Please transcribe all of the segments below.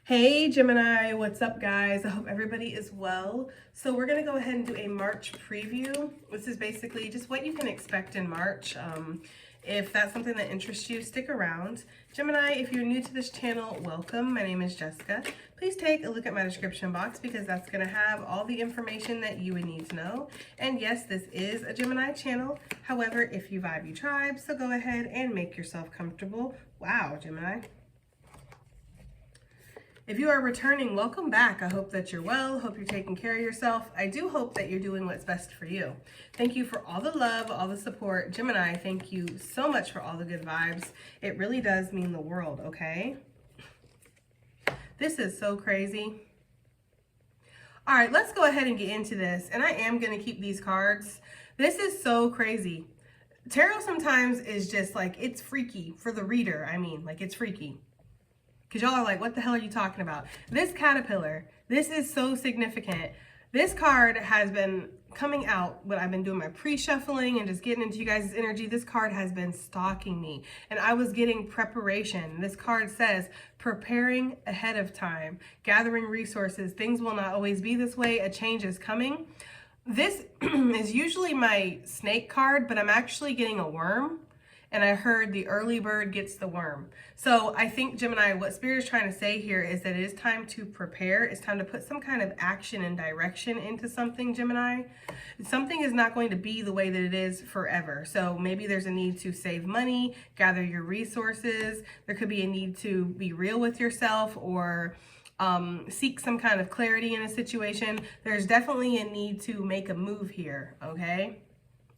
Hey Gemini, what's up guys? I hope everybody is well. So we're gonna go ahead and do a March preview. This is basically just what you can expect in March. If that's something that interests you, stick around. Gemini, if you're new to this channel, welcome. My name is Jessica. Please take a look at my description box because that's gonna have all the information that you would need to know. And yes, this is a Gemini channel. However, if you vibe, you tribe, so go ahead and make yourself comfortable. Wow, Gemini. If you are returning, welcome back. I hope that you're well. Hope you're taking care of yourself. I do hope that you're doing what's best for you. Thank you for all the love, all the support. Gemini, thank you so much for all the good vibes. It really does mean the world, okay? This is so crazy. All right, let's go ahead and get into this. And I am going to keep these cards. This is so crazy. Tarot sometimes is just like, it's freaky for the reader. I mean, like it's freaky. Because y'all are like, what the hell are you talking about? This caterpillar, this is so significant. This card has been coming out when I've been doing my pre-shuffling and just getting into you guys' energy. This card has been stalking me and I was getting preparation. This card says preparing ahead of time, gathering resources. Things will not always be this way. A change is coming. This is usually my snake card, but I'm actually getting a worm. And I heard the early bird gets the worm. So I think, Gemini, what Spirit is trying to say here is that it is time to prepare. It's time to put some kind of action and direction into something, Gemini. Something is not going to be the way that it is forever. So maybe there's a need to save money, gather your resources. There could be a need to be real with yourself or seek some kind of clarity in a situation. There's definitely a need to make a move here, okay?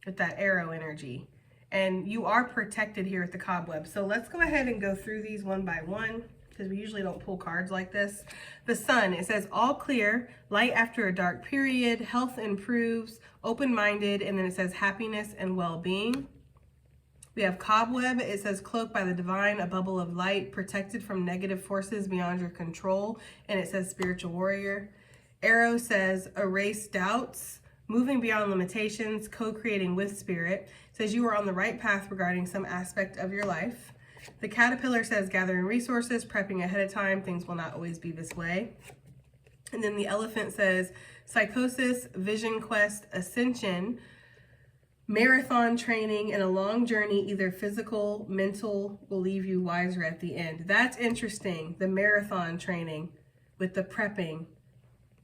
With that arrow energy. And you are protected here at the cobweb. So let's go ahead and go through these one by one because we usually don't pull cards like this. The sun, it says all clear, light after a dark period, health improves, open-minded, and then it says happiness and well-being. We have cobweb, it says cloaked by the divine, a bubble of light, protected from negative forces beyond your control, and it says spiritual warrior. Arrow says erase doubts, moving beyond limitations, co-creating with spirit. It says you are on the right path regarding some aspect of your life. The caterpillar says gathering resources, prepping ahead of time. Things will not always be this way. And then the elephant says psychosis, vision quest, ascension, marathon training, and a long journey, either physical, mental, will leave you wiser at the end. That's interesting. The marathon training with the prepping.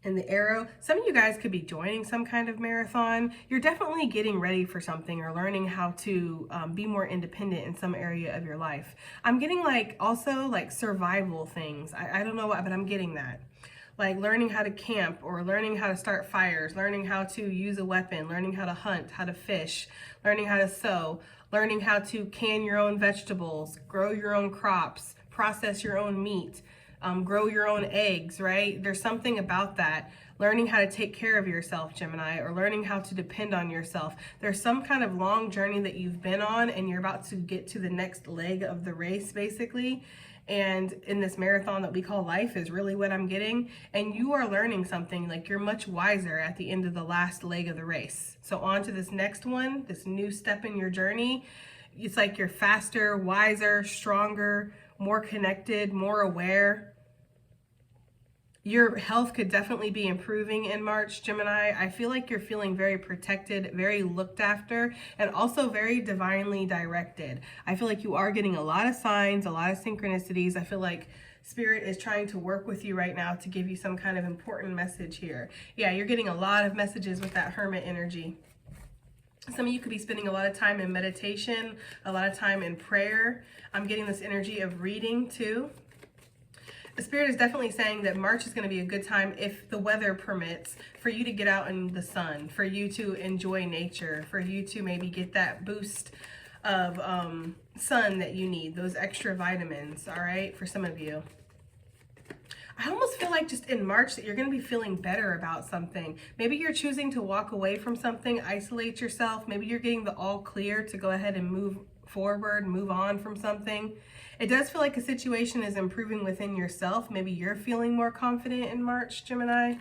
And the arrow, some of you guys could be joining some kind of marathon. You're definitely getting ready for something or learning how to be more independent in some area of your life. I'm getting like also like survival things. I don't know what, but I'm getting that. Like learning how to camp or learning how to start fires, learning how to use a weapon, learning how to hunt, how to fish, learning how to sew, learning how to can your own vegetables, grow your own crops, process your own meat. Grow your own eggs, right? There's something about that. Learning how to take care of yourself, Gemini, or learning how to depend on yourself. There's some kind of long journey that you've been on and you're about to get to the next leg of the race, basically. And in this marathon that we call life is really what I'm getting. And you are learning something, like you're much wiser at the end of the last leg of the race. So on to this next one, this new step in your journey. It's like you're faster, wiser, stronger, more connected, more aware. Your health could definitely be improving in March, Gemini. I feel like you're feeling very protected, very looked after, and also very divinely directed. I feel like you are getting a lot of signs, a lot of synchronicities. I feel like Spirit is trying to work with you right now to give you some kind of important message here. Yeah, you're getting a lot of messages with that Hermit energy. Some of you could be spending a lot of time in meditation, a lot of time in prayer. I'm getting this energy of reading too. The Spirit is definitely saying that March is going to be a good time, if the weather permits, for you to get out in the sun, for you to enjoy nature, for you to maybe get that boost of sun that you need, those extra vitamins, all right, for some of you. I almost feel like just in March that you're going to be feeling better about something. Maybe you're choosing to walk away from something, isolate yourself. Maybe you're getting the all clear to go ahead and move forward, move on from something. It does feel like a situation is improving within yourself. Maybe you're feeling more confident in March, Gemini.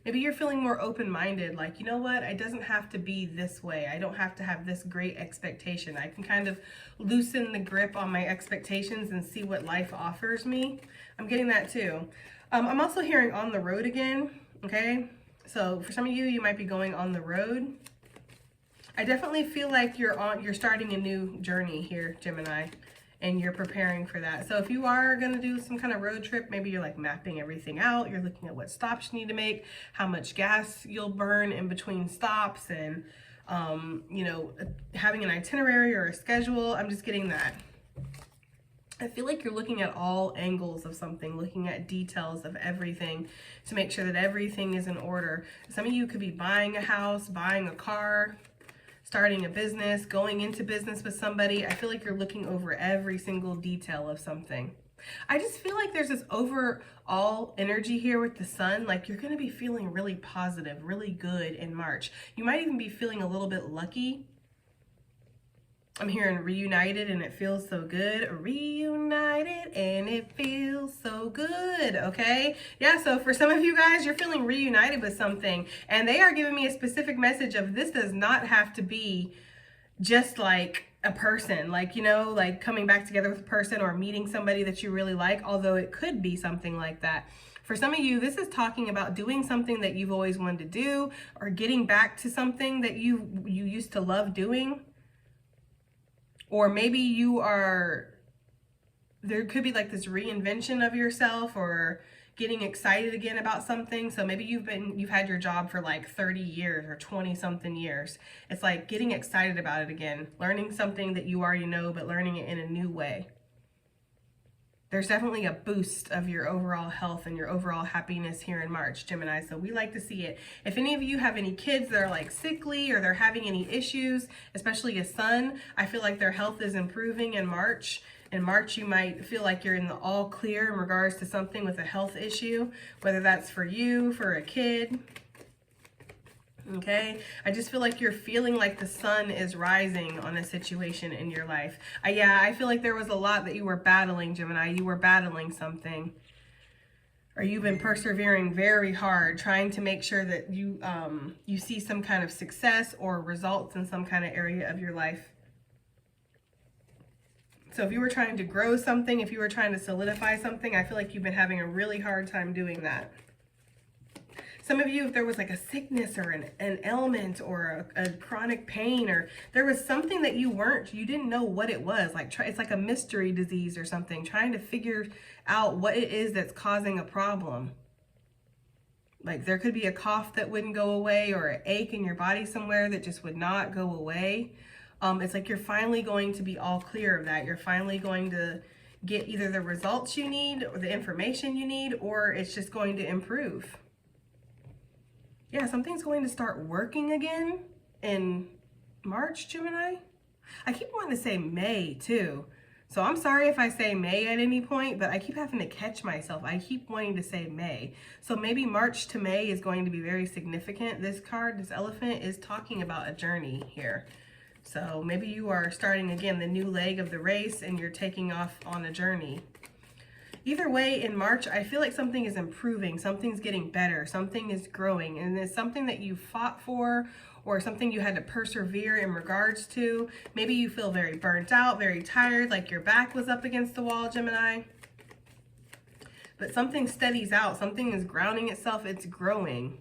Maybe you're feeling more open-minded, like, you know what, it doesn't have to be this way. I don't have to have this great expectation. I can kind of loosen the grip on my expectations and see what life offers me. I'm getting that too. I'm also hearing on the road again, okay? So for some of you, you might be going on the road. I definitely feel like you're starting a new journey here, Gemini, and you're preparing for that. So if you are going to do some kind of road trip, maybe you're like mapping everything out. You're looking at what stops you need to make, how much gas you'll burn in between stops, and, you know, having an itinerary or a schedule. I'm just getting that. I feel like you're looking at all angles of something, looking at details of everything to make sure that everything is in order. Some of you could be buying a house, buying a car, starting a business, going into business with somebody. I feel like you're looking over every single detail of something. I just feel like there's this overall energy here with the sun. Like you're going to be feeling really positive, really good in March. You might even be feeling a little bit lucky. I'm hearing reunited and it feels so good. Reunited and it feels so good, okay? Yeah, so for some of you guys, you're feeling reunited with something. And they are giving me a specific message of this does not have to be just like a person. Like, you know, like coming back together with a person or meeting somebody that you really like, although it could be something like that. For some of you, this is talking about doing something that you've always wanted to do or getting back to something that you used to love doing. Or maybe there could be like this reinvention of yourself or getting excited again about something. So maybe you've had your job for like 30 years or 20 something years. It's like getting excited about it again, learning something that you already know, but learning it in a new way. There's definitely a boost of your overall health and your overall happiness here in March, Gemini. So we like to see it. If any of you have any kids that are like sickly or they're having any issues, especially a son, I feel like their health is improving in March. In March, you might feel like you're in the all clear in regards to something with a health issue, whether that's for you, for a kid. Okay, I just feel like you're feeling like the sun is rising on a situation in your life. Yeah, I feel like there was a lot that you were battling, Gemini. You were battling something, or you've been persevering very hard, trying to make sure that you see some kind of success or results in some kind of area of your life. So if you were trying to grow something, if you were trying to solidify something, I feel like you've been having a really hard time doing that. Some of you, if there was like a sickness or an ailment or a chronic pain, or there was something that you didn't know what it was, like it's like a mystery disease or something, trying to figure out what it is that's causing a problem. Like there could be a cough that wouldn't go away or an ache in your body somewhere that just would not go away. It's like you're finally going to be all clear of that. You're finally going to get either the results you need or the information you need, or it's just going to improve. Yeah, something's going to start working again in March, Gemini. I keep wanting to say May too. So I'm sorry if I say May at any point, but I keep having to catch myself. I keep wanting to say May. So maybe March to May is going to be very significant. This card, this elephant, is talking about a journey here. So maybe you are starting again the new leg of the race and you're taking off on a journey. Either way, in March, I feel like something is improving, something's getting better, something is growing, and it's something that you fought for or something you had to persevere in regards to. Maybe you feel very burnt out, very tired, like your back was up against the wall, Gemini. But something steadies out, something is grounding itself, it's growing.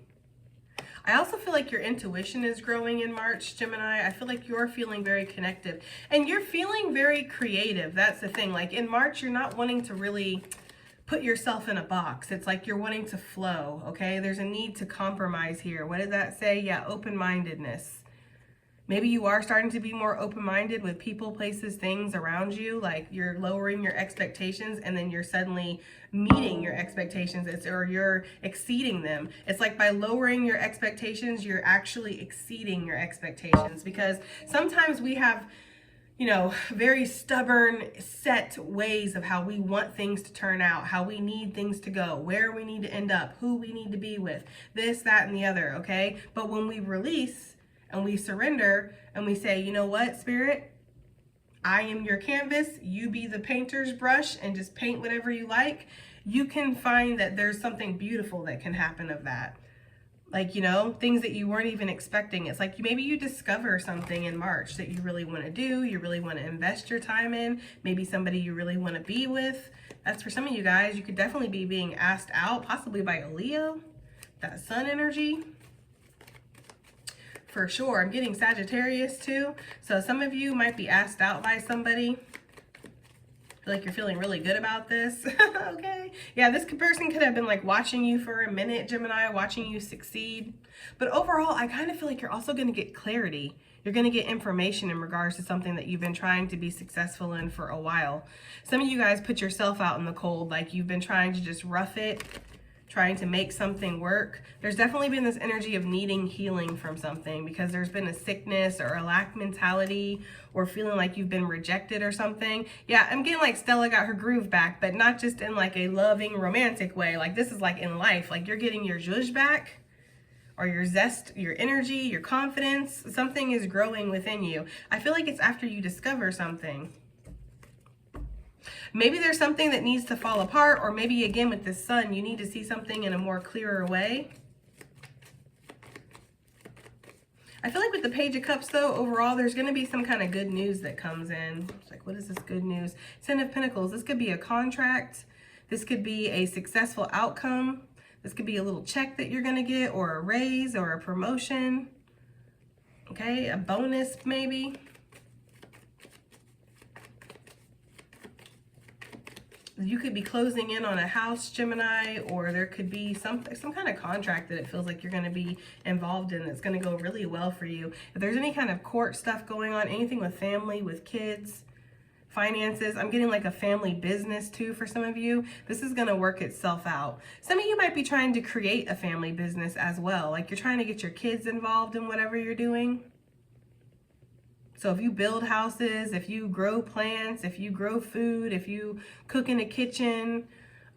I also feel like your intuition is growing in March, Gemini. I feel like you're feeling very connected and you're feeling very creative. That's the thing. Like in March, you're not wanting to really put yourself in a box. It's like you're wanting to flow, okay? There's a need to compromise here. What did that say? Yeah, open-mindedness. Maybe you are starting to be more open-minded with people, places, things around you. Like you're lowering your expectations and then you're suddenly meeting your expectations, or you're exceeding them. It's like by lowering your expectations, you're actually exceeding your expectations, because sometimes we have, you know, very stubborn, set ways of how we want things to turn out, how we need things to go, where we need to end up, who we need to be with, this, that, and the other, okay? But when we release and we surrender and we say, you know what, Spirit, I am your canvas, you be the painter's brush and just paint whatever you like, you can find that there's something beautiful that can happen of that. Like, you know, things that you weren't even expecting. It's like maybe you discover something in March that you really want to do, you really want to invest your time in, maybe somebody you really want to be with. That's for some of you guys. You could definitely be being asked out, possibly by a Leo, that sun energy. For sure. I'm getting Sagittarius too. So some of you might be asked out by somebody. I feel like you're feeling really good about this. Okay. Yeah, this person could have been like watching you for a minute, Gemini, watching you succeed. But overall, I kind of feel like you're also going to get clarity. You're going to get information in regards to something that you've been trying to be successful in for a while. Some of you guys put yourself out in the cold, like you've been trying to just rough it, trying to make something work. There's definitely been this energy of needing healing from something because there's been a sickness or a lack mentality or feeling like you've been rejected or something. Yeah, I'm getting like Stella got her groove back, but not just in like a loving romantic way. Like this is like in life, like you're getting your zhuzh back or your zest, your energy, your confidence. Something is growing within you. I feel like it's after you discover something. Maybe there's something that needs to fall apart, or maybe again with the sun, you need to see something in a more clearer way. I feel like with the Page of Cups though, overall, there's going to be some kind of good news that comes in. It's like, what is this good news? Ten of Pentacles. This could be a contract. This could be a successful outcome. This could be a little check that you're going to get, or a raise, or a promotion. Okay, a bonus maybe. You could be closing in on a house, Gemini, or there could be some kind of contract that it feels like you're going to be involved in that's going to go really well for you. If there's any kind of court stuff going on, anything with family, with kids, finances, I'm getting like a family business too for some of you. This is going to work itself out. Some of you might be trying to create a family business as well. Like you're trying to get your kids involved in whatever you're doing. So if you build houses, if you grow plants, if you grow food, if you cook in a kitchen,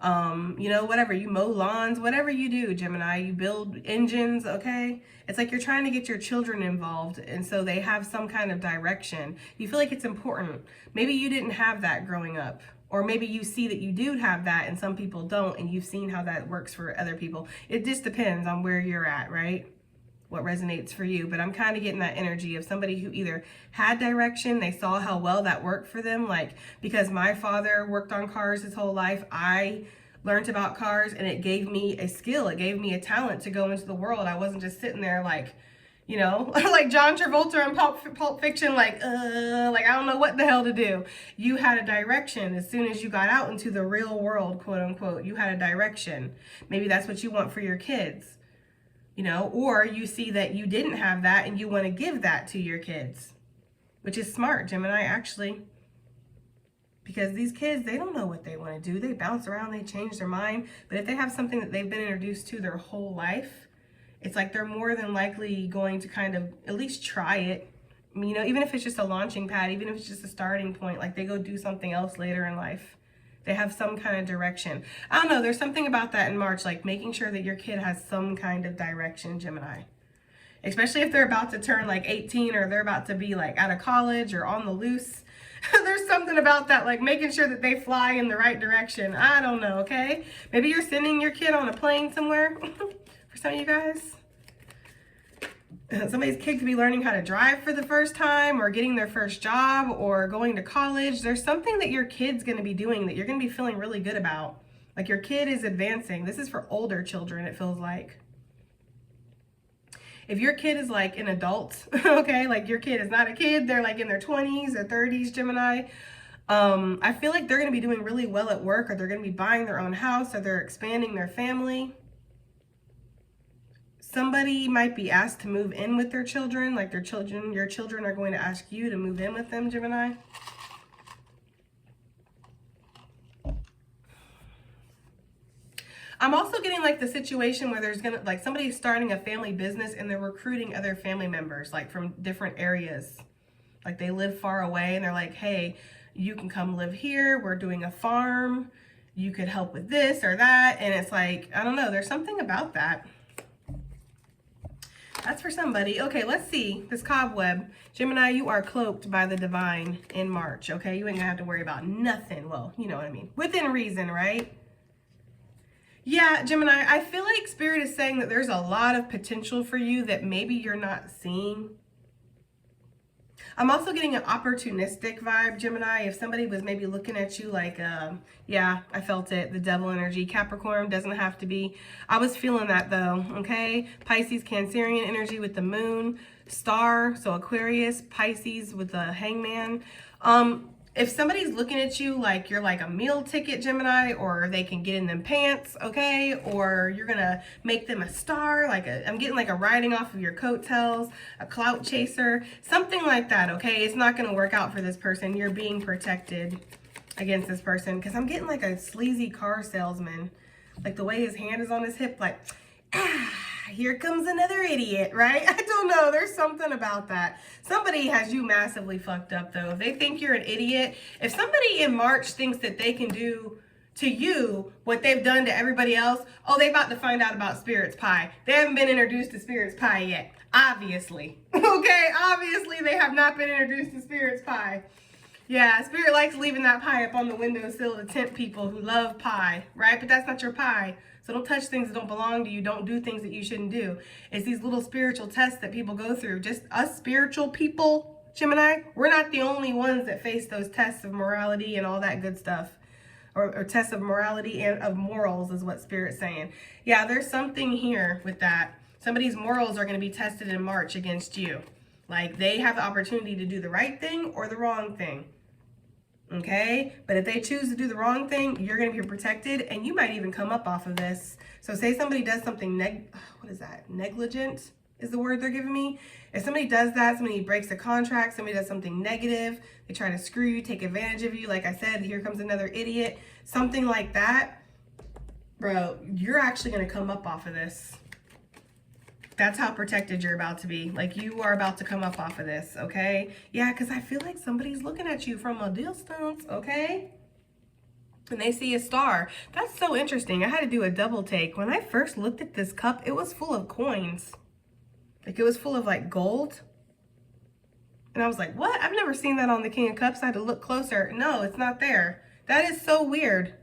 you know, whatever, you mow lawns, whatever you do, Gemini, you build engines, okay? It's like you're trying to get your children involved, and so they have some kind of direction. You feel like it's important. Maybe you didn't have that growing up, or maybe you see that you do have that and some people don't, and you've seen how that works for other people. It just depends on where you're at, right? What resonates for you. But I'm kind of getting that energy of somebody who either had direction, they saw how well that worked for them. Like, because my father worked on cars his whole life, I learned about cars and it gave me a skill. It gave me a talent to go into the world. I wasn't just sitting there like, you know, like John Travolta in Pulp Fiction, like I don't know what the hell to do. You had a direction as soon as you got out into the real world, quote unquote. You had a direction. Maybe that's what you want for your kids. You know, or you see that you didn't have that and you want to give that to your kids, which is smart, Gemini, actually. Because these kids, they don't know what they want to do. They bounce around, they change their mind. But if they have something that they've been introduced to their whole life, it's like they're more than likely going to kind of at least try it. I mean, you know, even if it's just a launching pad, even if it's just a starting point, like they go do something else later in life. They have some kind of direction. I don't know, there's something about that in March, like making sure that your kid has some kind of direction, Gemini. Especially if they're about to turn like 18 or they're about to be like out of college or on the loose. There's something about that, like making sure that they fly in the right direction. I don't know, okay? Maybe you're sending your kid on a plane somewhere for some of you guys. Somebody's kid could be learning how to drive for the first time or getting their first job or going to college. There's something that your kid's going to be doing that you're going to be feeling really good about. Like your kid is advancing. This is for older children, it feels like. If your kid is like an adult, okay, like your kid is not a kid, they're like in their 20s or 30s, Gemini. I feel like they're going to be doing really well at work, or they're going to be buying their own house, or they're expanding their family. Somebody might be asked to move in with their children, like your children are going to ask you to move in with them, Gemini. I'm also getting like the situation where there's gonna, like somebody's starting a family business and they're recruiting other family members, like from different areas. Like they live far away and they're like, hey, you can come live here. We're doing a farm. You could help with this or that. And it's like, I don't know, there's something about that. That's for somebody. Okay, let's see. This cobweb. Gemini, you are cloaked by the divine in March, okay? You ain't gonna have to worry about nothing. Well, you know what I mean. Within reason, right? Yeah, Gemini, I feel like Spirit is saying that there's a lot of potential for you that maybe you're not seeing. I'm also getting an opportunistic vibe, Gemini. If somebody was maybe looking at you like, yeah, I felt it, the devil energy. Capricorn doesn't have to be. I was feeling that though, okay? Pisces, Cancerian energy with the moon, star, so Aquarius, Pisces with the hangman. If somebody's looking at you like you're like a meal ticket, Gemini, or they can get in them pants, okay? Or you're gonna make them a star, like I'm getting like a riding off of your coattails, a clout chaser, something like that, okay? It's not gonna work out for this person. You're being protected against this person, because I'm getting like a sleazy car salesman, like the way his hand is on his hip, like, here comes another idiot, right? I don't know. There's something about that. Somebody has you massively fucked up, though. If they think you're an idiot, if somebody in March thinks that they can do to you what they've done to everybody else, oh, they about to find out about Spirit's pie. They haven't been introduced to Spirit's pie yet. Obviously. Okay? Obviously, they have not been introduced to Spirit's pie. Yeah, Spirit likes leaving that pie up on the windowsill to tempt people who love pie, right? But that's not your pie. So don't touch things that don't belong to you. Don't do things that you shouldn't do. It's these little spiritual tests that people go through. Just us spiritual people, Gemini, we're not the only ones that face those tests of morality and all that good stuff. Or tests of morality and of morals is what Spirit's saying. Yeah, there's something here with that. Somebody's morals are going to be tested in March against you. Like, they have the opportunity to do the right thing or the wrong thing. Okay? But if they choose to do the wrong thing, you're going to be protected, and you might even come up off of this. So say somebody does something, what is that? Negligent is the word they're giving me. If somebody does that, somebody breaks a contract, somebody does something negative, they try to screw you, take advantage of you, like I said, here comes another idiot, something like that, bro, you're actually going to come up off of this. That's how protected you're about to be. Like, you are about to come up off of this, okay? Yeah, because I feel like somebody's looking at you from a distance, okay? And they see a star. That's so interesting. I had to do a double take. When I first looked at this cup, it was full of coins. Like, it was full of, like, gold. And I was like, what? I've never seen that on the King of Cups. I had to look closer. No, it's not there. That is so weird.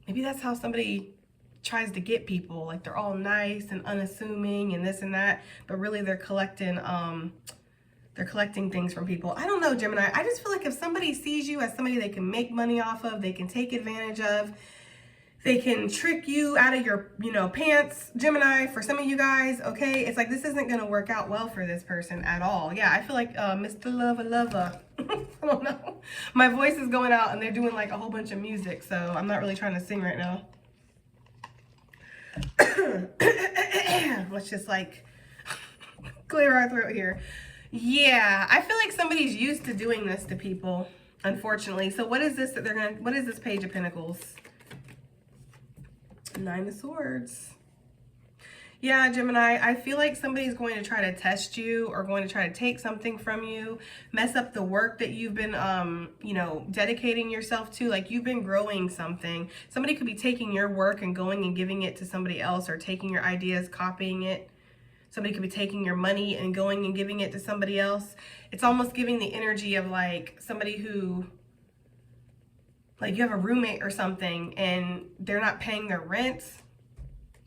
Maybe that's how somebody tries to get people, like they're all nice and unassuming and this and that, but really they're collecting things from people. I don't know, Gemini. I just feel like if somebody sees you as somebody they can make money off of, they can take advantage of, they can trick you out of your, pants, Gemini, for some of you guys, okay? It's like this isn't going to work out well for this person at all. Yeah, I feel like Mr. Lover. I don't know. My voice is going out and they're doing like a whole bunch of music, so I'm not really trying to sing right now. Let's just like clear our throat here. Yeah, I feel like somebody's used to doing this to people, unfortunately. So what is this that what is this Page of Pentacles? Nine of Swords. Yeah, Gemini, I feel like somebody's going to try to test you or going to try to take something from you, mess up the work that you've been, dedicating yourself to. Like, you've been growing something. Somebody could be taking your work and going and giving it to somebody else, or taking your ideas, copying it. Somebody could be taking your money and going and giving it to somebody else. It's almost giving the energy of like somebody who, like, you have a roommate or something and they're not paying their rent,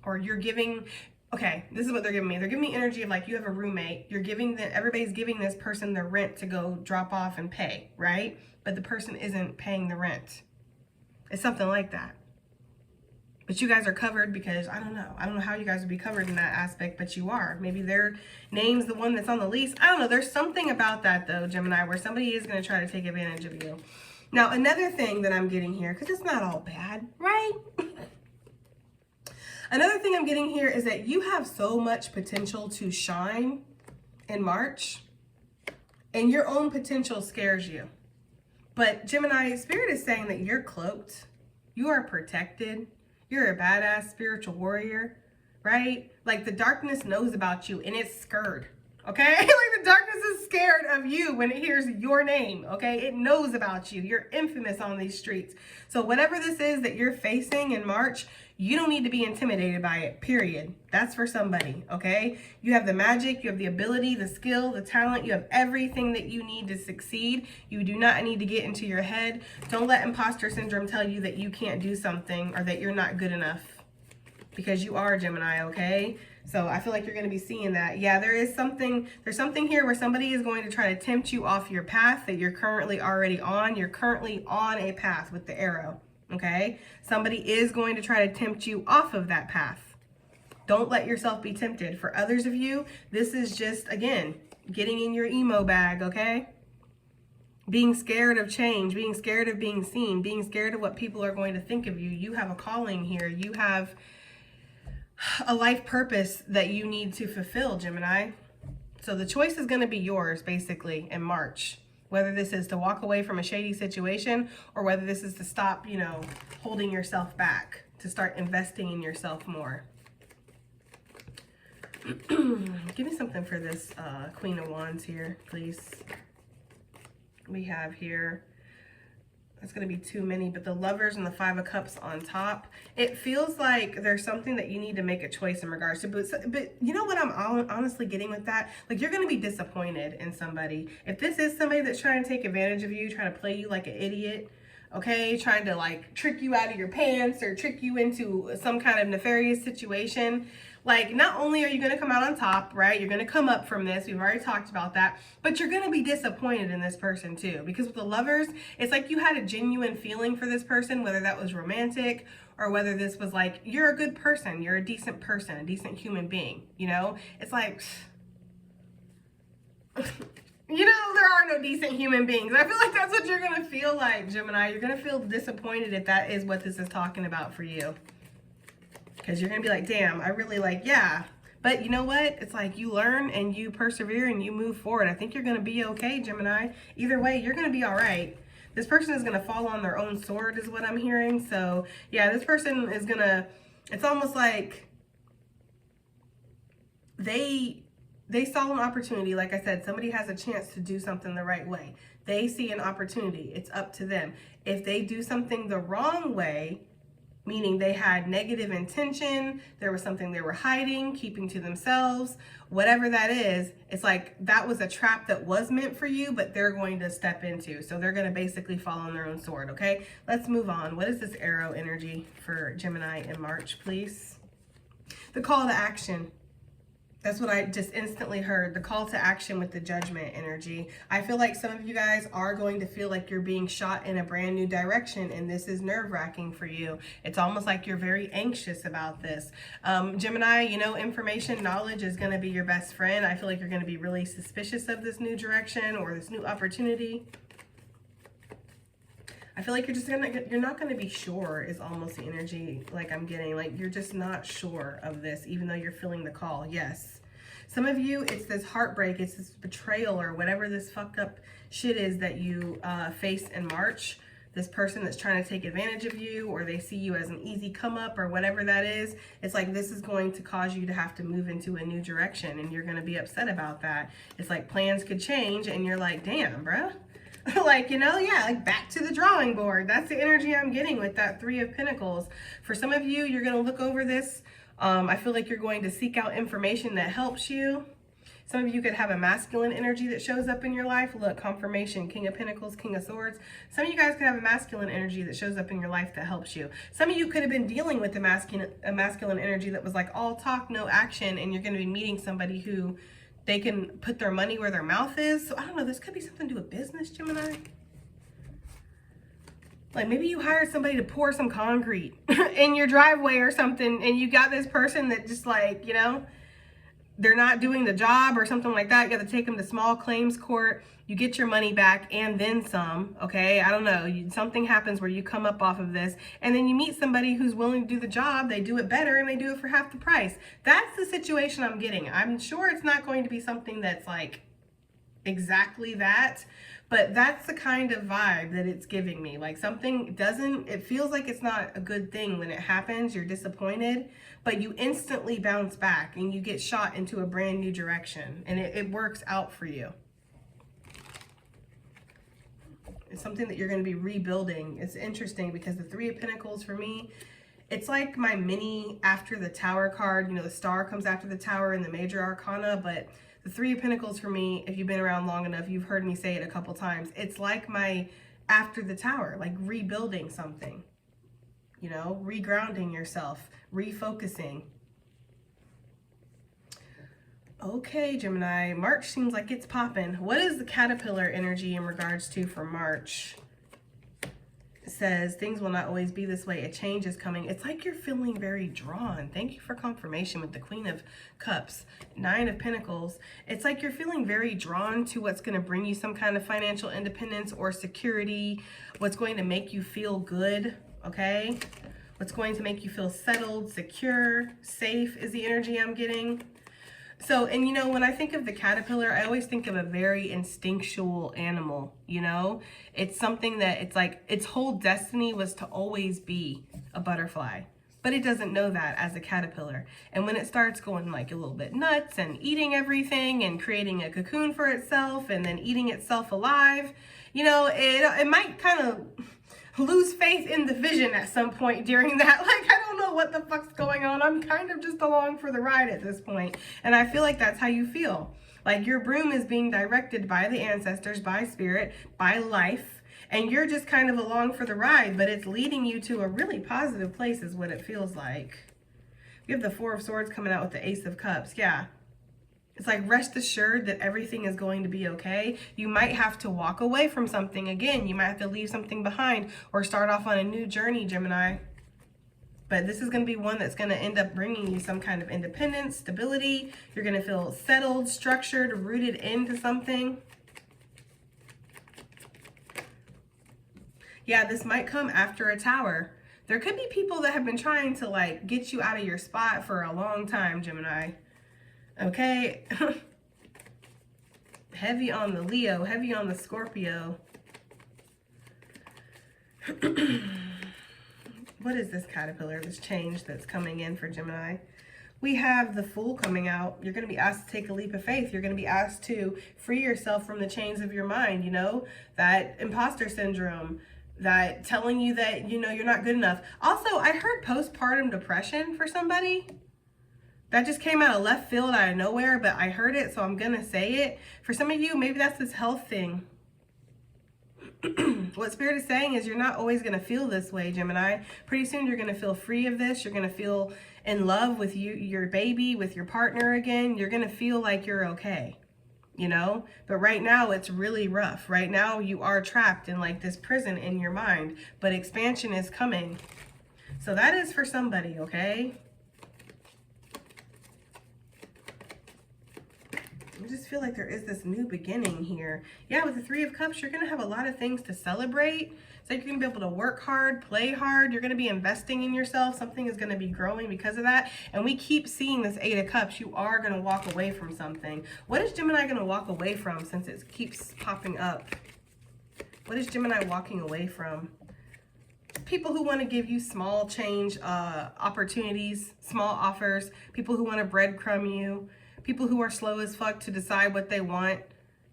or you're giving... Okay, this is what they're giving me. They're giving me energy of like you have a roommate. Everybody's giving this person their rent to go drop off and pay, right? But the person isn't paying the rent. It's something like that. But you guys are covered because I don't know. I don't know how you guys would be covered in that aspect, but you are. Maybe their name's the one that's on the lease. I don't know. There's something about that though, Gemini, where somebody is going to try to take advantage of you. Now, another thing that I'm getting here, because it's not all bad, right? Another thing I'm getting here is that you have so much potential to shine in March, and your own potential scares you. But Gemini, Spirit is saying that you're cloaked, you are protected, you're a badass spiritual warrior, right? Like, the darkness knows about you and it's scared, okay? Like, the darkness is scared of you when it hears your name, okay? It knows about you. You're infamous on these streets. So whatever this is that you're facing in March, you don't need to be intimidated by it, period. That's for somebody, okay? You have the magic, you have the ability, the skill, the talent, you have everything that you need to succeed. You do not need to get into your head. Don't let imposter syndrome tell you that you can't do something or that you're not good enough, because you are, Gemini, okay? So I feel like you're going to be seeing that. Yeah, there's something here where somebody is going to try to tempt you off your path that you're currently already on. You're currently on a path with the arrow, okay? Somebody is going to try to tempt you off of that path. Don't let yourself be tempted. For others of you, this is just, again, getting in your emo bag, okay? Being scared of change, being scared of being seen, being scared of what people are going to think of you. You have a calling here. You have a life purpose that you need to fulfill, Gemini. So the choice is going to be yours, basically, in March. Whether this is to walk away from a shady situation or whether this is to stop, you know, holding yourself back, to start investing in yourself more. Give me something for this Queen of Wands here, please. We have here, it's going to be too many, but the Lovers and the Five of Cups on top. It feels like there's something that you need to make a choice in regards to, but you know what I'm honestly getting with that? Like, you're going to be disappointed in somebody. If this is somebody that's trying to take advantage of you, trying to play you like an idiot, okay, trying to like trick you out of your pants or trick you into some kind of nefarious situation, like, not only are you going to come out on top, right? You're going to come up from this. We've already talked about that. But you're going to be disappointed in this person too. Because with the Lovers, it's like you had a genuine feeling for this person, whether that was romantic or whether this was like, you're a good person. You're a decent person, a decent human being. You know, it's like, you know, there are no decent human beings. I feel like that's what you're going to feel like, Gemini. You're going to feel disappointed if that is what this is talking about for you. Because you're going to be like, damn, I really like, yeah. But you know what? It's like you learn and you persevere and you move forward. I think you're going to be okay, Gemini. Either way, you're going to be all right. This person is going to fall on their own sword is what I'm hearing. So, yeah, this person is going to, it's almost like they saw an opportunity. Like I said, somebody has a chance to do something the right way. They see an opportunity. It's up to them. If they do something the wrong way, meaning they had negative intention, there was something they were hiding, keeping to themselves, whatever that is, it's like that was a trap that was meant for you, but they're going to step into. So they're going to basically fall on their own sword, okay? Let's move on. What is this arrow energy for Gemini in March, please? The call to action. That's what I just instantly heard, the call to action with the Judgment energy. I feel like some of you guys are going to feel like you're being shot in a brand new direction, and this is nerve-wracking for you. It's almost like you're very anxious about this. Gemini, you know, information, knowledge is going to be your best friend. I feel like you're going to be really suspicious of this new direction or this new opportunity. I feel like you're not gonna be sure is almost the energy like I'm getting. Like you're just not sure of this, even though you're feeling the call. Yes. Some of you, it's this heartbreak, it's this betrayal or whatever this fucked up shit is that you face in March. This person that's trying to take advantage of you, or they see you as an easy come up or whatever that is. It's like this is going to cause you to have to move into a new direction, and you're gonna be upset about that. It's like plans could change and you're like, damn, bruh. Like, you know, yeah, like back to the drawing board. That's the energy I'm getting with that Three of Pentacles. For some of you, you're going to look over this. I feel like you're going to seek out information that helps you. Some of you could have a masculine energy that shows up in your life. Look, confirmation, King of Pentacles, King of Swords. Some of you guys could have a masculine energy that shows up in your life that helps you. Some of you could have been dealing with a masculine energy that was like all talk, no action, and you're going to be meeting somebody who they can put their money where their mouth is. So I don't know, this could be something to do with business, Gemini. Like maybe you hired somebody to pour some concrete in your driveway or something, and you got this person that just like, you know, they're not doing the job or something like that. You got to take them to small claims court. You get your money back and then some, okay? I don't know. Something happens where you come up off of this, and then you meet somebody who's willing to do the job. They do it better, and they do it for half the price. That's the situation I'm getting. I'm sure it's not going to be something that's like exactly that, but that's the kind of vibe that it's giving me. Like something doesn't, it feels like it's not a good thing when it happens. You're disappointed, but you instantly bounce back and you get shot into a brand new direction, and it works out for you. It's something that you're going to be rebuilding. It's interesting because the Three of Pentacles for me, it's like my mini after the Tower card. You know, the star comes after the Tower in the major arcana, but the Three of Pentacles for me, if you've been around long enough, you've heard me say it a couple times. It's like my after the Tower, like rebuilding something, you know, regrounding yourself, refocusing. Okay, Gemini, March seems like it's popping. What is the caterpillar energy in regards to for March? It says things will not always be this way. A change is coming. It's like you're feeling very drawn. Thank you for confirmation with the Queen of Cups, Nine of Pentacles. It's like you're feeling very drawn to what's going to bring you some kind of financial independence or security, what's going to make you feel good, okay? What's going to make you feel settled, secure, safe is the energy I'm getting. So, and you know, when I think of the caterpillar, I always think of a very instinctual animal, you know? It's something that it's like its whole destiny was to always be a butterfly, but it doesn't know that as a caterpillar. And when it starts going like a little bit nuts and eating everything and creating a cocoon for itself and then eating itself alive, you know, it might kind of lose faith in the vision at some point during that. Like, I don't know what the fuck's going on. I'm kind of just along for the ride at this point. And I feel like that's how you feel. Like your broom is being directed by the ancestors, by spirit, by life. And you're just kind of along for the ride, but it's leading you to a really positive place is what it feels like. We have the Four of Swords coming out with the Ace of Cups. Yeah. It's like rest assured that everything is going to be okay. You might have to walk away from something again. You might have to leave something behind or start off on a new journey, Gemini. But this is going to be one that's going to end up bringing you some kind of independence, stability. You're going to feel settled, structured, rooted into something. Yeah, this might come after a Tower. There could be people that have been trying to like get you out of your spot for a long time, Gemini. Okay, heavy on the Leo, heavy on the Scorpio. What is this caterpillar, this change that's coming in for Gemini? We have the Fool coming out. You're going to be asked to take a leap of faith. You're going to be asked to free yourself from the chains of your mind, you know, that imposter syndrome, that telling you that, you know, you're not good enough. Also, I heard postpartum depression for somebody. That just came out of left field, out of nowhere, but I heard it, so I'm going to say it. For some of you, maybe that's this health thing. What Spirit is saying is you're not always going to feel this way, Gemini. Pretty soon you're going to feel free of this. You're going to feel in love with your baby, with your partner again. You're going to feel like you're okay, you know? But right now it's really rough. Right now you are trapped in like this prison in your mind, but expansion is coming. So that is for somebody, okay? I just feel like there is this new beginning here. Yeah, with the Three of Cups, you're going to have a lot of things to celebrate. So you're going to be able to work hard, play hard. You're going to be investing in yourself. Something is going to be growing because of that. And we keep seeing this Eight of Cups. You are going to walk away from something. What is Gemini going to walk away from since it keeps popping up? What is Gemini walking away from? People who want to give you small change opportunities, small offers. People who want to breadcrumb you. People who are slow as fuck to decide what they want.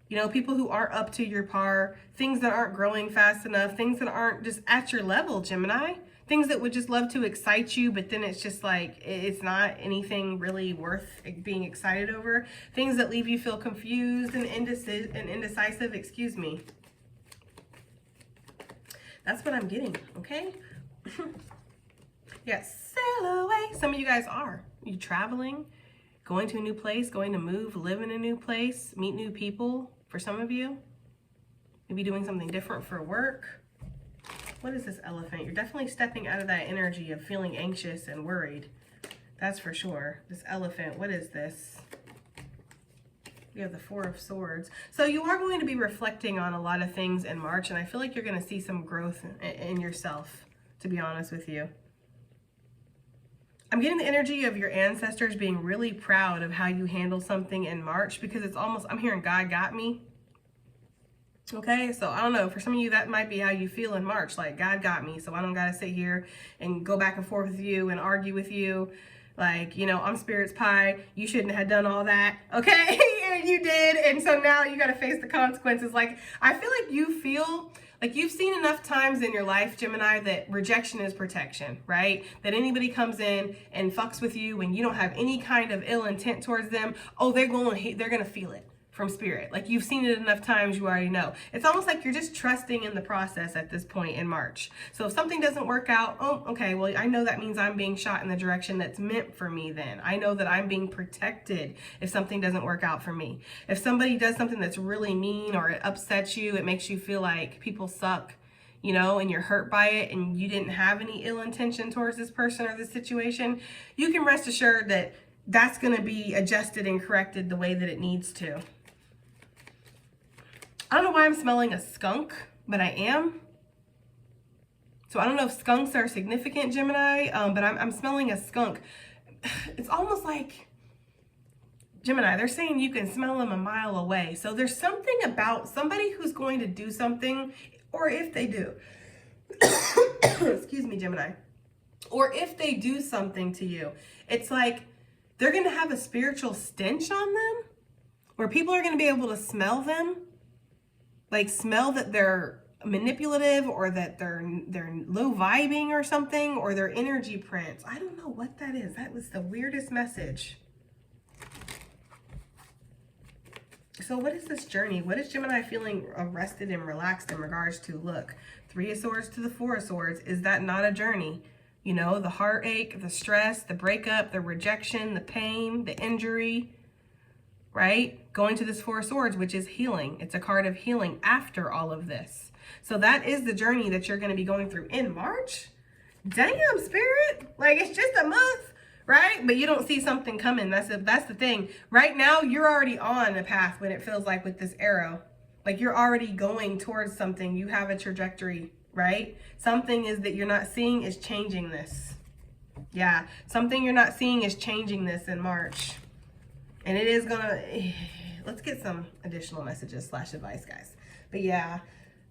You know, people who aren't up to your par. Things that aren't growing fast enough. Things that aren't just at your level, Gemini. Things that would just love to excite you, but then it's just like, it's not anything really worth being excited over. Things that leave you feel confused and indecisive, excuse me. That's what I'm getting, okay? Yes, sail away. Some of you guys are. You traveling? Going to a new place, going to move, live in a new place, meet new people for some of you. Maybe doing something different for work. What is this elephant? You're definitely stepping out of that energy of feeling anxious and worried. That's for sure. This elephant, what is this? We have the Four of Swords. So you are going to be reflecting on a lot of things in March, and I feel like you're going to see some growth in yourself, to be honest with you. I'm getting the energy of your ancestors being really proud of how you handle something in March, because it's almost, I'm hearing God got me. Okay, so I don't know, for some of you that might be how you feel in March, like God got me, so I don't gotta sit here and go back and forth with you and argue with you. Like, you know, I'm Spirit's pie, you shouldn't have done all that, okay? And you did, and so now you gotta face the consequences. Like, I feel like you feel Like, you've seen enough times in your life, Gemini, that rejection is protection, right? That anybody comes in and fucks with you when you don't have any kind of ill intent towards them. Oh, they're going to feel it from spirit. Like, you've seen it enough times, you already know. It's almost like you're just trusting in the process at this point in March. So if something doesn't work out, oh, okay, well, I know that means I'm being shot in the direction that's meant for me then. I know that I'm being protected if something doesn't work out for me. If somebody does something that's really mean or it upsets you, it makes you feel like people suck, you know, and you're hurt by it and you didn't have any ill intention towards this person or this situation, you can rest assured that that's going to be adjusted and corrected the way that it needs to. I don't know why I'm smelling a skunk, but I am. So I don't know if skunks are significant, Gemini, but I'm smelling a skunk. It's almost like, Gemini, they're saying you can smell them a mile away. So there's something about somebody who's going to do something, or if they do, excuse me, Gemini, or if they do something to you, it's like they're going to have a spiritual stench on them where people are going to be able to smell them. Like, smell that they're manipulative or that they're low vibing or something, or their energy prints. I don't know what that is. That was the weirdest message. So what is this journey? What is Gemini feeling rested and relaxed in regards to? Look, 3 of Swords to the 4 of Swords. Is that not a journey? You know, the heartache, the stress, the breakup, the rejection, the pain, the injury, right? Going to this 4 of Swords, which is healing. It's a card of healing after all of this. So that is the journey that you're going to be going through in March. Damn, Spirit. Like, it's just a month, right? But you don't see something coming. That's the thing. Right now, you're already on a path when it feels like with this arrow. Like, you're already going towards something. You have a trajectory, right? Something is that you're not seeing is changing this. Yeah, something you're not seeing is changing this in March. And it is gonna, let's get some additional messages / advice, guys. But yeah,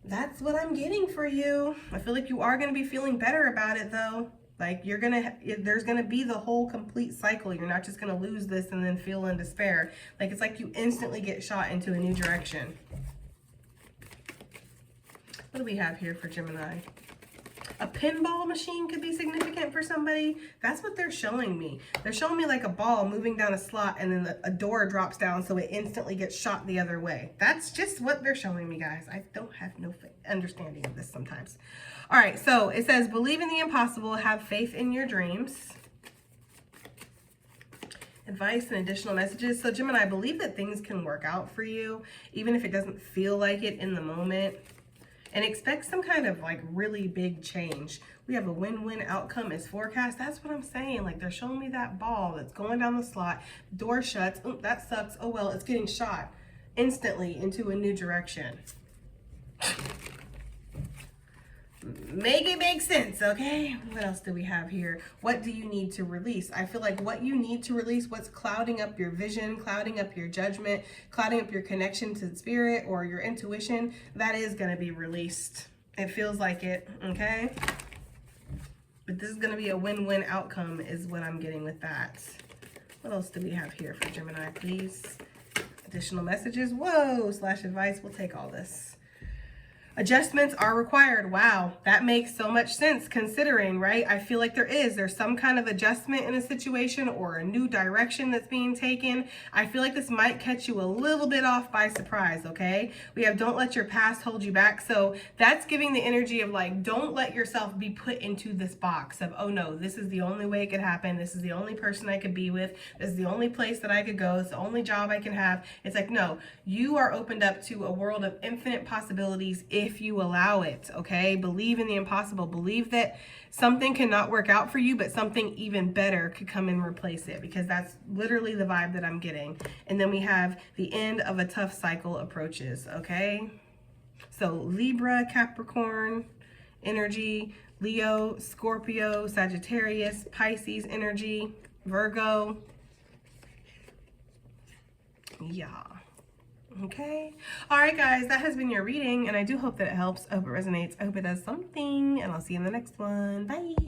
that's what I'm getting for you. I feel like you are gonna be feeling better about it though. Like, there's gonna be the whole complete cycle. You're not just gonna lose this and then feel in despair. Like, it's like you instantly get shot into a new direction. What do we have here for Gemini? A pinball machine could be significant for somebody. That's what they're showing me. They're showing me like a ball moving down a slot and then a door drops down so it instantly gets shot the other way. That's just what they're showing me, guys. I don't have no understanding of this sometimes. All right, so it says, believe in the impossible, have faith in your dreams. Advice and additional messages. So Gemini, I believe that things can work out for you, even if it doesn't feel like it in the moment. And expect some kind of like really big change. We have a win-win outcome is forecast. That's what I'm saying. Like, they're showing me that ball that's going down the slot. Door shuts. Oh, that sucks. Oh, well, it's getting shot instantly into a new direction. Make it make sense, okay? What else do we have here? What do you need to release? I feel like what you need to release, what's clouding up your vision, clouding up your judgment, clouding up your connection to the spirit or your intuition, that is going to be released. It feels like it, okay? But this is going to be a win-win outcome is what I'm getting with that. What else do we have here for Gemini, please? Additional messages. Whoa, / advice. We'll take all this. Adjustments are required. Wow, that makes so much sense considering, right? I feel like there's some kind of adjustment in a situation or a new direction that's being taken. I feel like this might catch you a little bit off by surprise, okay? We have don't let your past hold you back. So that's giving the energy of like, don't let yourself be put into this box of, oh no, this is the only way it could happen. This is the only person I could be with. This is the only place that I could go. It's the only job I can have. It's like, no, you are opened up to a world of infinite possibilities if you allow it, okay? Believe in the impossible. Believe that something cannot work out for you, but something even better could come and replace it, because that's literally the vibe that I'm getting. And then we have the end of a tough cycle approaches, okay? So Libra, Capricorn energy, Leo, Scorpio, Sagittarius, Pisces energy, Virgo. Yeah. Okay. All right, guys, that has been your reading, and I do hope that it helps. I hope it resonates. I hope it does something, and I'll see you in the next one. Bye.